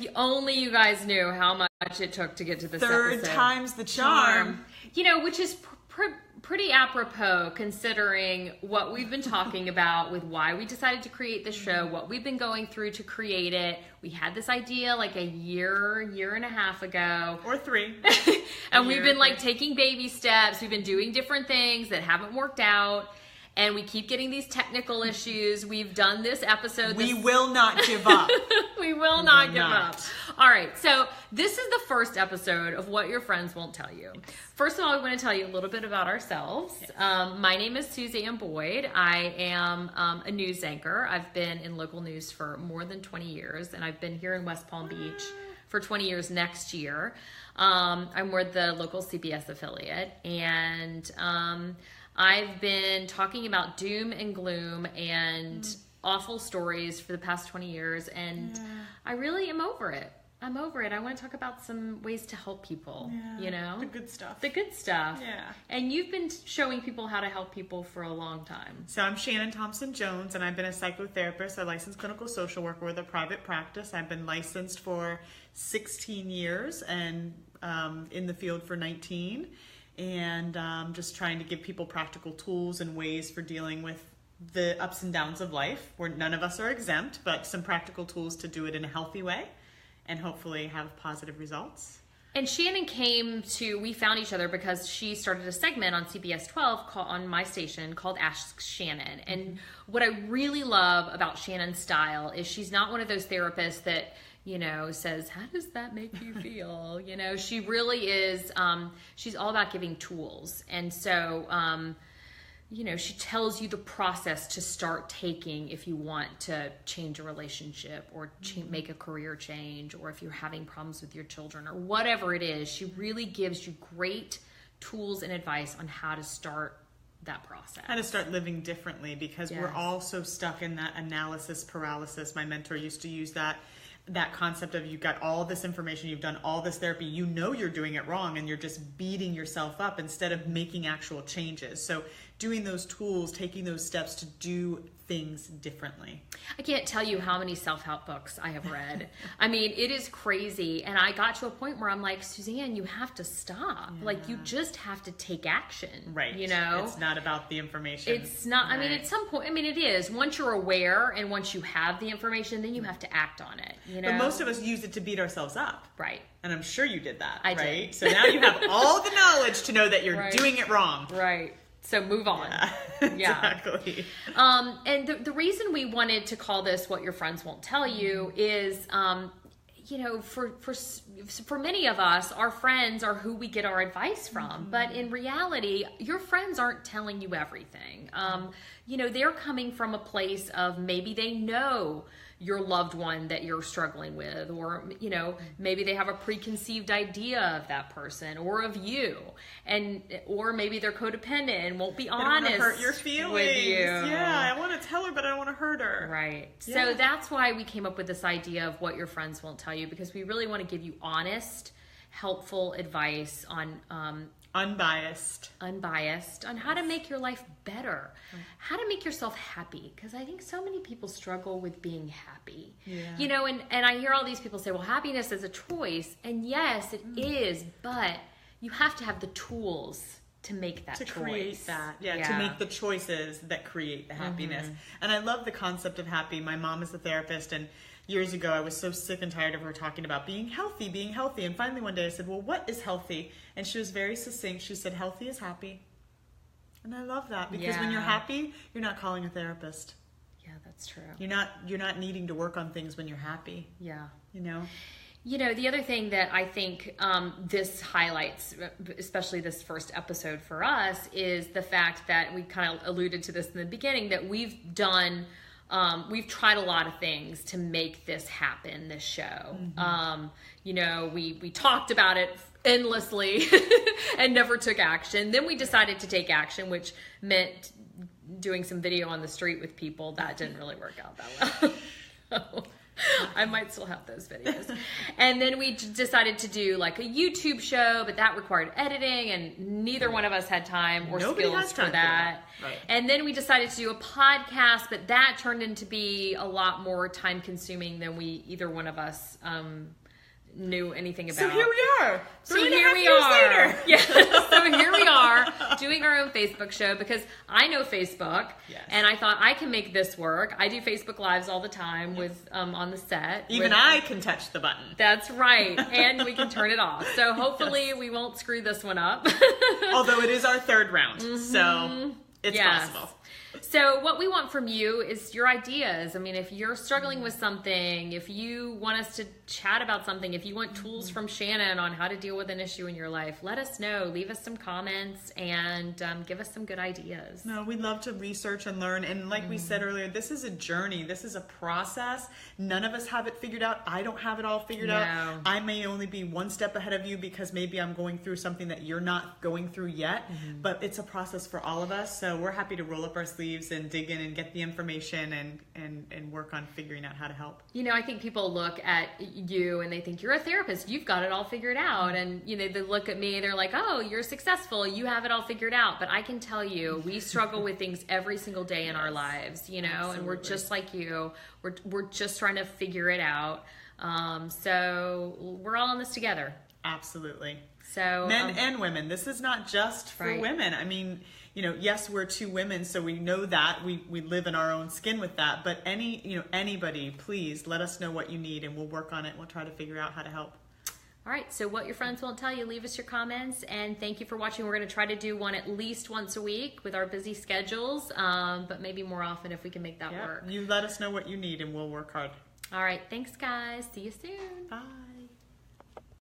if only you guys knew how much it took to get to this Third episode. time's the charm. Which is pretty apropos considering what we've been talking about with why we decided to create the show, what we've been going through to create it. We had this idea like a year and a half ago. Or 3. And we've been like taking baby steps. We've been doing different things that haven't worked out. And we keep getting these technical issues. We've done this episode. We will not give up. We will not give up. All right. So this is the first episode of What Your Friends Won't Tell You. First of all, I want to tell you a little bit about ourselves. My name is Suzanne Boyd. I am a news anchor. I've been in local news for more than 20 years. And I've been here in West Palm Beach for 20 years next year. I'm with the local CBS affiliate. And I've been talking about doom and gloom and awful stories for the past 20 years, and I really am over it. I'm over it. I want to talk about some ways to help people, The good stuff. The good stuff. Yeah. And you've been showing people how to help people for a long time. So I'm Shannon Thompson-Jones, and I've been a psychotherapist, a licensed clinical social worker with a private practice. I've been licensed for 16 years and in the field for 19. And just trying to give people practical tools and ways for dealing with the ups and downs of life, where none of us are exempt, but some practical tools to do it in a healthy way and hopefully have positive results. And Shannon we found each other because she started a segment on CBS 12 on my station called Ask Shannon. And what I really love about Shannon's style is she's not one of those therapists that says, how does that make you feel? She really is, she's all about giving tools. And so, she tells you the process to start taking if you want to change a relationship or make a career change, or if you're having problems with your children or whatever it is. She really gives you great tools and advice on how to start that process. How to start living differently, because we're all so stuck in that analysis paralysis. My mentor used to use that concept of, you've got all this information, you've done all this therapy, you're doing it wrong, and you're just beating yourself up instead of making actual changes. So doing those tools, taking those steps to do things differently. I can't tell you how many self-help books I have read. I mean, it is crazy. And I got to a point where I'm like, Suzanne, you have to stop. Yeah. Like, you just have to take action. Right. It's not about the information. It's not, right. I mean, at some point, it is. Once you're aware and once you have the information, then you have to act on it. But most of us use it to beat ourselves up. Right. And I'm sure you did that. I right? did. So now you have all the knowledge to know that you're doing it wrong. Right. So move on. Yeah, exactly. And the reason we wanted to call this What Your Friends Won't Tell You is, for many of us, our friends are who we get our advice from. But in reality, your friends aren't telling you everything. They're coming from a place of, maybe they know your loved one that you're struggling with, or maybe they have a preconceived idea of that person or of you, or maybe they're codependent and won't be honest hurt your feelings with you. Yeah, I want to tell her, but I don't want to hurt her. Right. Yeah. So that's why we came up with this idea of What Your Friends Won't Tell You, because we really want to give you honest, helpful advice on unbiased on how to make your life better, how to make yourself happy, because I think so many people struggle with being happy. And I hear all these people say, well, happiness is a choice, and yes, it is, but you have to have the tools to make that choice. To create that. To make the choices that create the happiness. And I love the concept of happy. My mom is a therapist, and years ago I was so sick and tired of her talking about being healthy. And finally one day I said, well, what is healthy? And she was very succinct. She said, healthy is happy. And I love that, because when you're happy, you're not calling a therapist. Yeah, that's true. You're not needing to work on things when you're happy. Yeah. The other thing that I think this highlights, especially this first episode for us, is the fact that we kind of alluded to this in the beginning, that we've tried a lot of things to make this happen, this show. We talked about it endlessly and never took action. Then we decided to take action, which meant doing some video on the street with people. That didn't really work out that well. I might still have those videos. And then we decided to do like a YouTube show, but that required editing, and neither one of us had time or Nobody skills has time for that. Right. And then we decided to do a podcast, but that turned into be a lot more time consuming than either one of us knew anything about. So here we are. So here we are. Yeah. So here we are doing our own Facebook show because I know Facebook, Yes. and I thought I can make this work. I do Facebook Lives all the time with on the set. Even I can touch the button. That's right, and we can turn it off. So hopefully we won't screw this one up. Although it is our third round, so it's Yes. possible. So what we want from you is your ideas. I mean, if you're struggling with something, if you want us to chat about something, if you want tools from Shannon on how to deal with an issue in your life, let us know. Leave us some comments and give us some good ideas. No, we'd love to research and learn. And like we said earlier, this is a journey. This is a process. None of us have it figured out. I don't have it all figured out. No. I may only be one step ahead of you because maybe I'm going through something that you're not going through yet. But it's a process for all of us. So we're happy to roll up our sleeves and dig in and get the information and work on figuring out how to help. You know, I think people look at you and they think you're a therapist. You've got it all figured out. And, you know, they look at me, they're like, oh, you're successful. You have it all figured out. But I can tell you, we struggle with things every single day in our lives, you know, and we're just like you. We're just trying to figure it out. So we're all in this together. Absolutely. So men and women. This is not just for Right. women. I mean, you know, yes, we're two women, so we know that we live in our own skin with that. But anybody, please let us know what you need, and we'll work on it. And we'll try to figure out how to help. All right, so what your friends won't tell you, leave us your comments, and thank you for watching. We're going to try to do one at least once a week with our busy schedules, but maybe more often if we can make that work. You let us know what you need, and we'll work hard. All right, thanks, guys. See you soon. Bye.